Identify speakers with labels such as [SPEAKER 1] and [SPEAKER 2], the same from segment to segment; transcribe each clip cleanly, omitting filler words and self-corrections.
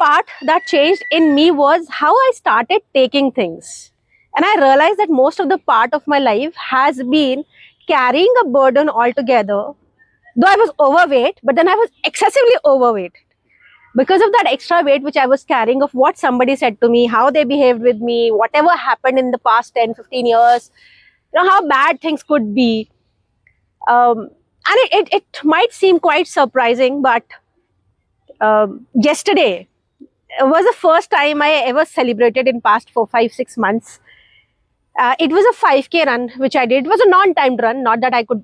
[SPEAKER 1] part that changed in me was how I started taking things. And I realized that most of the part of my life has been carrying a burden altogether. Though I was overweight, but then I was excessively overweight. Because of that extra weight which I was carrying of what somebody said to me, how they behaved with me, whatever happened in the past 10, 15 years, how bad things could be. And it might seem quite surprising, but yesterday was the first time I ever celebrated in past 4, 5, 6 months. It was a 5K run which I did. It was a non-timed run, not that I could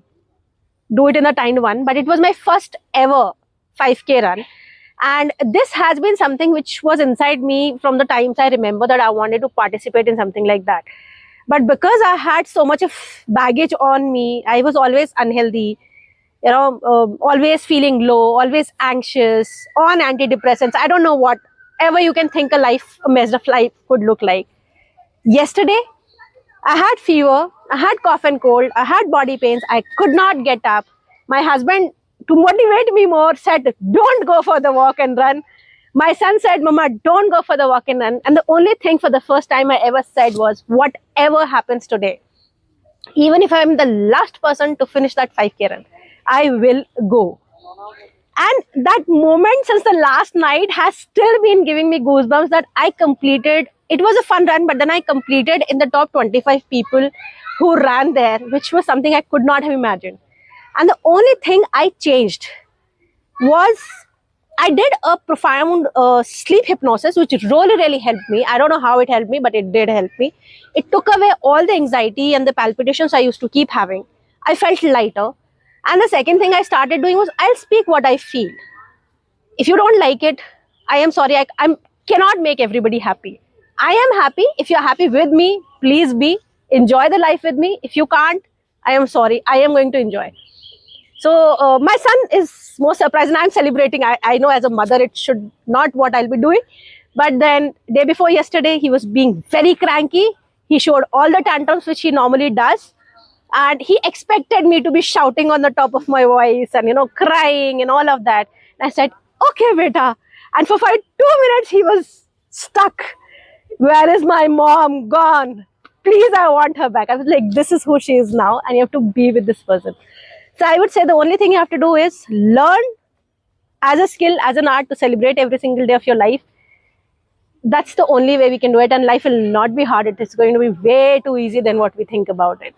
[SPEAKER 1] do it in a timed one, but it was my first ever 5K run. And this has been something which was inside me from the times I remember that I wanted to participate in something like that. But because I had so much of baggage on me, I was always unhealthy, always feeling low, always anxious, on antidepressants. I don't know whatever you can think a messed up life could look like. Yesterday, I had fever, I had cough and cold, I had body pains, I could not get up. My husband, to motivate me more, said, don't go for the walk and run. My son said, Mama, don't go for the walk and run. And the only thing for the first time I ever said was, whatever happens today, even if I'm the last person to finish that 5K run, I will go. And that moment since the last night has still been giving me goosebumps that I completed. It was a fun run, but then I completed in the top 25 people who ran there, which was something I could not have imagined. And the only thing I changed was I did a profound sleep hypnosis, which really helped me. I don't know how it helped me, but it did help me. It took away all the anxiety and the palpitations I used to keep having. I felt lighter. And the second thing I started doing was I'll speak what I feel. If you don't like it, I am sorry. I cannot make everybody happy. I am happy. If you're happy with me, please be. Enjoy the life with me. If you can't, I am sorry. I am going to enjoy. So my son is more surprised and I'm celebrating. I know as a mother, it should not what I'll be doing. But then day before yesterday, he was being very cranky. He showed all the tantrums which he normally does. And he expected me to be shouting on the top of my voice and, crying and all of that. And I said, okay, beta. And for 2 minutes, he was stuck. Where is my mom? Gone. Please, I want her back. I was like, this is who she is now. And you have to be with this person. So I would say the only thing you have to do is learn as a skill, as an art to celebrate every single day of your life. That's the only way we can do it. And life will not be hard. It is going to be way too easy than what we think about it.